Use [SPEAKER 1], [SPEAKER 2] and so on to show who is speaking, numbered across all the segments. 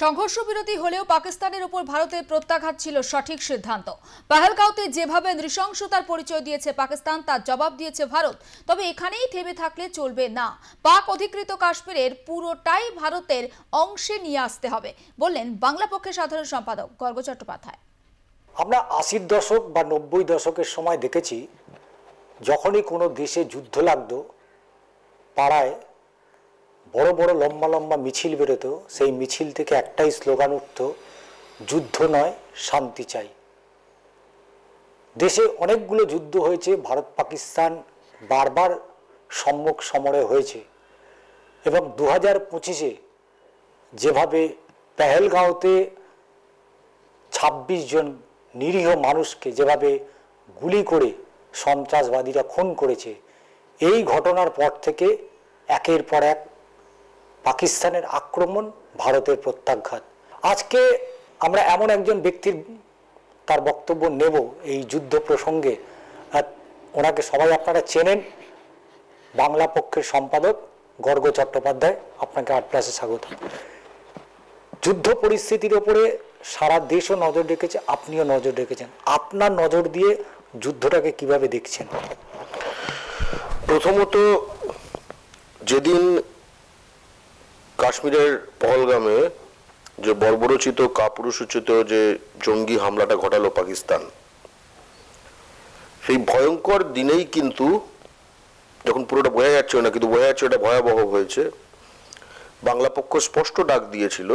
[SPEAKER 1] সংঘর্ষ বিরতি হলেও পাকিস্তানের উপর ভারতের প্রত্যাঘাত ছিল সঠিক সিদ্ধান্ত। পহেলগাঁওতে যেভাবে নৃশংসতার পরিচয় দিয়েছে পাকিস্তান, তার জবাব দিয়েছে ভারত। তবে এখানেই থেমে থাকলে চলবে না। পাক অধিকৃত কাশ্মীরের পুরোটাই ভারতের অংশে নিয়ে আসতে হবে, বললেন বাংলা পক্ষের সাধারণ সম্পাদক গর্গ চট্টোপাধ্যায়।
[SPEAKER 2] আমরা ৮০ দশক বা ৯০ দশকের সময় দেখেছি, যখনই কোনো দেশে যুদ্ধ লাগতো, পাড়ায় বড় বড় লম্বা লম্বা মিছিল বেরোতো। সেই মিছিল থেকে একটাই স্লোগান উঠত, যুদ্ধ নয়, শান্তি চাই। দেশে অনেকগুলো যুদ্ধ হয়েছে, ভারত পাকিস্তান বারবার সম্মুখ সমরে হয়েছে, এবং ২০২৫-এ যেভাবে পেহেলগাঁওতে ২৬ জন নিরীহ মানুষকে যেভাবে গুলি করে সন্ত্রাসবাদীরা খুন করেছে, এই ঘটনার পর থেকে একের পর এক পাকিস্তানের আক্রমণ, ভারতের প্রত্যাঘাত। আজকে আমরা এমন একজন ব্যক্তির তার বক্তব্য নেব এই যুদ্ধ প্রসঙ্গে। ওনাকে সবাই আপনারা চেনেন, বাংলা পক্ষের সম্পাদক গর্গ চট্টোপাধ্যায়। আপনাকে আট+এ স্বাগত। যুদ্ধ পরিস্থিতির ওপরে সারা দেশও নজর রেখেছে, আপনিও নজর রেখেছেন। আপনার নজর দিয়ে যুদ্ধটাকে কিভাবে দেখছেন?
[SPEAKER 3] প্রথমত, যেদিন কাশ্মীরের পহলগামে যে বর্বরোচিত কাপুরুষোচিত যে জঙ্গি হামলাটা ঘটালো পাকিস্তান, সেই ভয়ঙ্কর দিনেই কিন্তু, যখন পুরোটা বোঝা যাচ্ছে না কিন্তু বোঝা যাচ্ছে এটা ভয়াবহ হয়েছে, বাংলা পক্ষ স্পষ্ট ডাক দিয়েছিল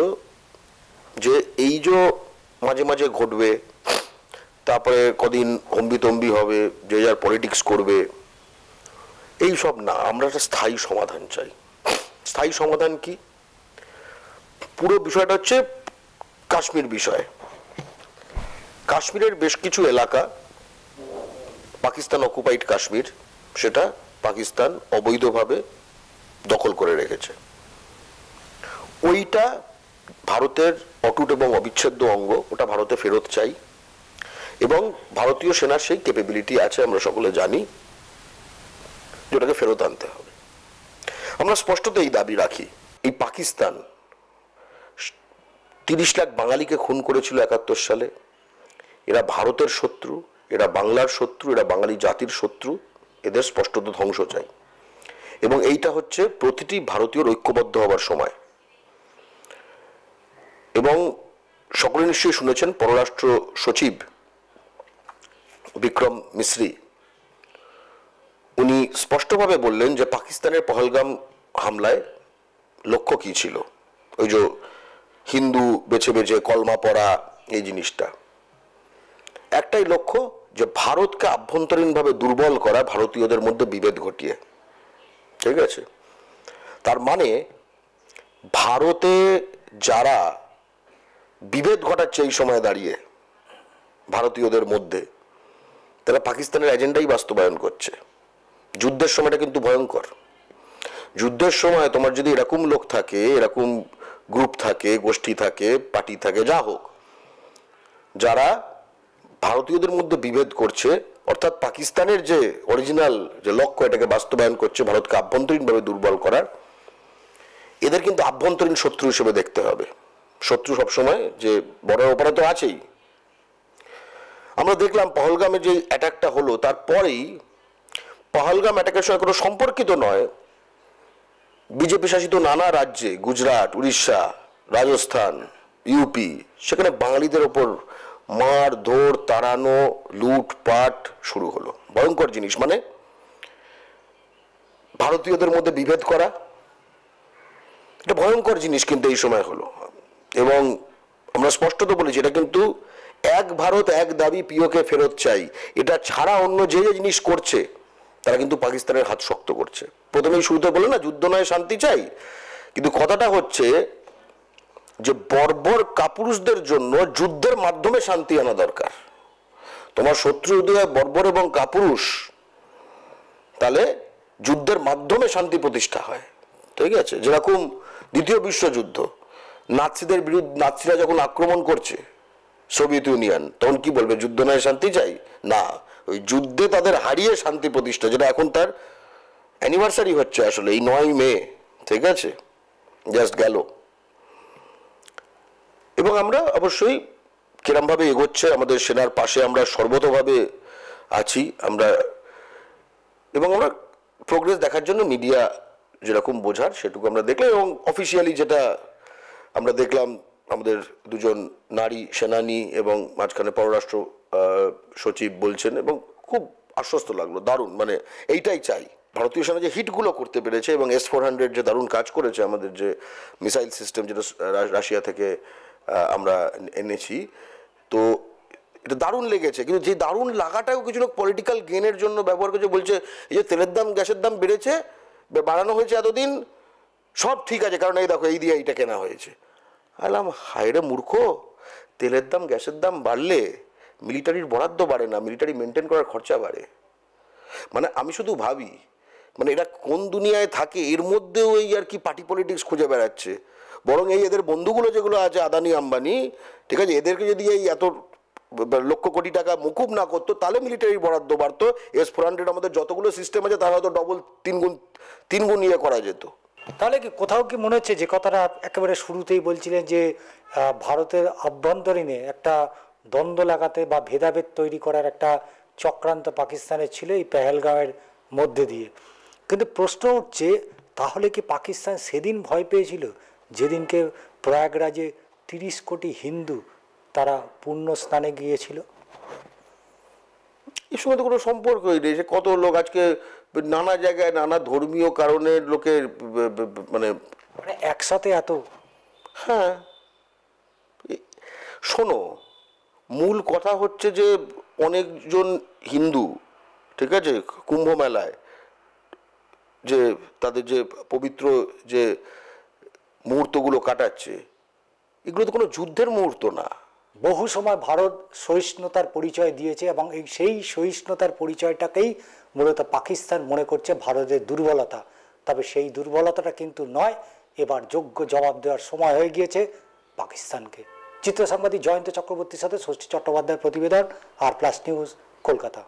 [SPEAKER 3] যে এই যে মাঝে মাঝে ঘটবে, তারপরে কদিন হম্বিতম্বি হবে, যে যার পলিটিক্স করবে, এই সব না, আমরা একটা স্থায়ী সমাধান চাই। স্থায়ী সমাধান কি? পুরো বিষয়টা হচ্ছে কাশ্মীর বিষয়। কাশ্মীরের বেশ কিছু এলাকা পাকিস্তান অকুপাইড কাশ্মীর, সেটা পাকিস্তান অবৈধভাবে দখল করে রেখেছে। ওইটা ভারতের অটুট এবং অবিচ্ছেদ্য অঙ্গ, ওটা ভারতে ফেরত চাই, এবং ভারতীয় সেনার সেই ক্যাপাবিলিটি আছে, আমরা সকলে জানি, যেটাকে ফেরত আনতে হবে। আমরা স্পষ্টত এই দাবি রাখি। এই পাকিস্তান ৩০ লাখ বাঙালিকে খুন করেছিল ৭১ সালে। এরা ভারতের শত্রু, এরা বাংলার শত্রু, এরা বাঙালি জাতির শত্রু। এদের স্পষ্টত ধ্বংস চাই, এবং এইটা হচ্ছে প্রতিটি ভারতীয় ঐক্যবদ্ধ হবার সময়। এবং সকলে নিশ্চয়ই শুনেছেন, পররাষ্ট্র সচিব বিক্রম মিশ্রি উনি স্পষ্টভাবে বললেন যে পাকিস্তানের পহলগাম হামলায় লক্ষ্য কি ছিল। ওই যে হিন্দু বেছে বেছে কলমা পড়া, এই জিনিসটা একটাই লক্ষ্য, যে ভারতকে আভ্যন্তরীণভাবে দুর্বল করা, ভারতীয়দের মধ্যে বিভেদ ঘটিয়ে। ঠিক আছে? তার মানে ভারতে যারা বিভেদ ঘটাচ্ছে এই সময় দাঁড়িয়ে ভারতীয়দের মধ্যে, তারা পাকিস্তানের এজেন্ডাই বাস্তবায়ন করছে। যুদ্ধের সময়টা কিন্তু ভয়ঙ্কর। যুদ্ধের সময় তোমার যদি এরকম লোক থাকে, এরকম গ্রুপ থাকে, গোষ্ঠী থাকে, পার্টি থাকে, যা হোক, যারা ভারতীয়দের মধ্যে বিভেদ করছে, অর্থাৎ পাকিস্তানের যে অরিজিনাল যে লক্ষ্য, এটাকে বাস্তবায়ন করছে, ভারতকে আভ্যন্তরীণভাবে দুর্বল করার, এদের কিন্তু আভ্যন্তরীণ শত্রু হিসেবে দেখতে হবে। শত্রু সবসময় যে বড় ওপরে তো আছেই। আমরা দেখলাম পহলগামে যে অ্যাটাকটা হলো, তারপরেই পহলগাম অ্যাটাকের সঙ্গে কোনো সম্পর্কিত নয়, বিজেপি শাসিত নানা রাজ্যে, গুজরাট, উড়িষ্যা, রাজস্থান, ইউপি, সেখানে বাঙালিদের ওপর মার ধর, তাড়ানো, লুটপাট শুরু হলো। ভয়ঙ্কর জিনিস, মানে ভারতীয়দের মধ্যে বিভেদ করা, এটা ভয়ঙ্কর জিনিস কিন্তু এই সময় হলো। এবং আমরা স্পষ্টত বলেছি, এটা কিন্তু এক ভারত এক দাবি, পিওকে ফেরত চাই, এটা ছাড়া অন্য যে যে জিনিস করছে, তারা কিন্তু পাকিস্তানের হাত শক্ত করছে। প্রথমেই শুরুতে বলে না, যুদ্ধ নয়, শান্তি চাই, কিন্তু কথাটা হচ্ছে যে বর্বর কাপুরুষদের জন্য যুদ্ধের মাধ্যমে শান্তি আনা দরকার। তোমার শত্রু যদি হয় বর্বর এবং কাপুরুষ, তাহলে যুদ্ধের মাধ্যমে শান্তি প্রতিষ্ঠা হয়। ঠিক আছে? যেরকম দ্বিতীয় বিশ্বযুদ্ধ, নাৎসিদের বিরুদ্ধে, নাৎসিরা যখন আক্রমণ করছে সোভিয়েত ইউনিয়ন, তখন কি বলবে? যুদ্ধ নয়, শান্তি চাই? না, ওই যুদ্ধে তাদের হারিয়ে শান্তি প্রতিষ্ঠা, যেটা এখন তার অ্যানিভার্সারি হচ্ছে আসলে, এই ৯ মে। ঠিক আছে? জাস্ট গেল। এবং আমরা অবশ্যই কিরমভাবে এগোচ্ছে আমাদের সেনার পাশে আমরা সর্বতভাবে আছি আমরা, এবং আমরা প্রোগ্রেস দেখার জন্য মিডিয়া যেরকম বোঝার সেটুকু আমরা দেখলাম, এবং অফিসিয়ালি যেটা আমরা দেখলাম আমাদের দুজন নারী সেনানী এবং মাঝখানে পররাষ্ট্র সচিব বলছেন, এবং খুব আশ্বস্ত লাগলো, দারুণ, মানে এইটাই চাই। ভারতীয় সেনা যে হিটগুলো করতে পেরেছে এবং S-400 যে দারুণ কাজ করেছে, আমাদের যে মিসাইল সিস্টেম যেটা রাশিয়া থেকে আমরা এনেছি, তো এটা দারুণ লেগেছে। কিন্তু যে দারুণ লাগাটাও কিছু লোক পলিটিক্যাল গেনের জন্য ব্যবহার করছে, বলছে এই যে তেলের দাম গ্যাসের দাম বেড়েছে, বাড়ানো হয়েছে এতদিন, সব ঠিক আছে কারণ এই দেখো এই দিয়ে এইটা কেনা হয়েছে। আলাম হায়রে মূর্খ, তেলের দাম গ্যাসের দাম বাড়লে মিলিটারির বরাদ্দ বাড়ে না, মিলিটারি মেনটেন করার খরচা বাড়ে। মানে আমি শুধু ভাবি, মানে এরা কোন দুনিয়ায় থাকে, এর মধ্যেও এই আর কি পার্টি পলিটিক্স খুঁজে বেড়াচ্ছে। বরং এই এদের বন্ধুগুলো যেগুলো আছে আদানি আম্বানি, ঠিক আছে, এদেরকে যদি এই এত লক্ষ কোটি টাকা মুকুব না করতো তাহলে মিলিটারির বরাদ্দ বাড়তো। S-400 আমাদের যতগুলো সিস্টেম আছে তার হয়তো ডবল তিন গুণ ইয়ে করা যেত।
[SPEAKER 2] তাহলে কি কোথাও কি মনে হচ্ছে যে কথাটা একেবারে শুরুতেই বলছিলেন যে ভারতের আভ্যন্তরীণে একটা দ্বন্দ্ব লাগাতে বা ভেদাভেদ তৈরি করার একটা চক্রান্ত পাকিস্তানের ছিল এই পেহেলগাঁওয়ের মধ্যে দিয়ে, কিন্তু প্রশ্ন উঠছে তাহলে কি পাকিস্তান সেদিন ভয় পেয়েছিল যেদিনকে প্রয়াগরাজে 30 কোটি হিন্দু তারা পুণ্য স্নানে গিয়েছিল?
[SPEAKER 3] এর সঙ্গে তো কোনো সম্পর্কই নেই। সে কত লোক আজকে নানা জায়গায় নানা ধর্মীয় কারণে লোকের মানে
[SPEAKER 2] একসাথে এত,
[SPEAKER 3] হ্যাঁ শোনো, মূল কথা হচ্ছে যে অনেকজন হিন্দু, ঠিক আছে, কুম্ভ মেলায় যে তাদের যে পবিত্র যে মুহূর্তগুলো কাটাচ্ছে, এগুলো তো কোনো যুদ্ধের মুহূর্ত না।
[SPEAKER 2] বহু সময় ভারত সহিষ্ণুতার পরিচয় দিয়েছে এবং সেই সহিষ্ণুতার পরিচয়টাকেই মূলত পাকিস্তান মনে করছে ভারতের দুর্বলতা। তবে সেই দুর্বলতাটা কিন্তু নয়, এবার যোগ্য জবাব দেওয়ার সময় হয়ে গিয়েছে পাকিস্তানকে। চিত্র সাংবাদিক জয়ন্ত চক্রবর্তীর সাথে ষষ্ঠী চট্টোপাধ্যায়ের প্রতিবেদন, আর প্লাস নিউজ, কলকাতা।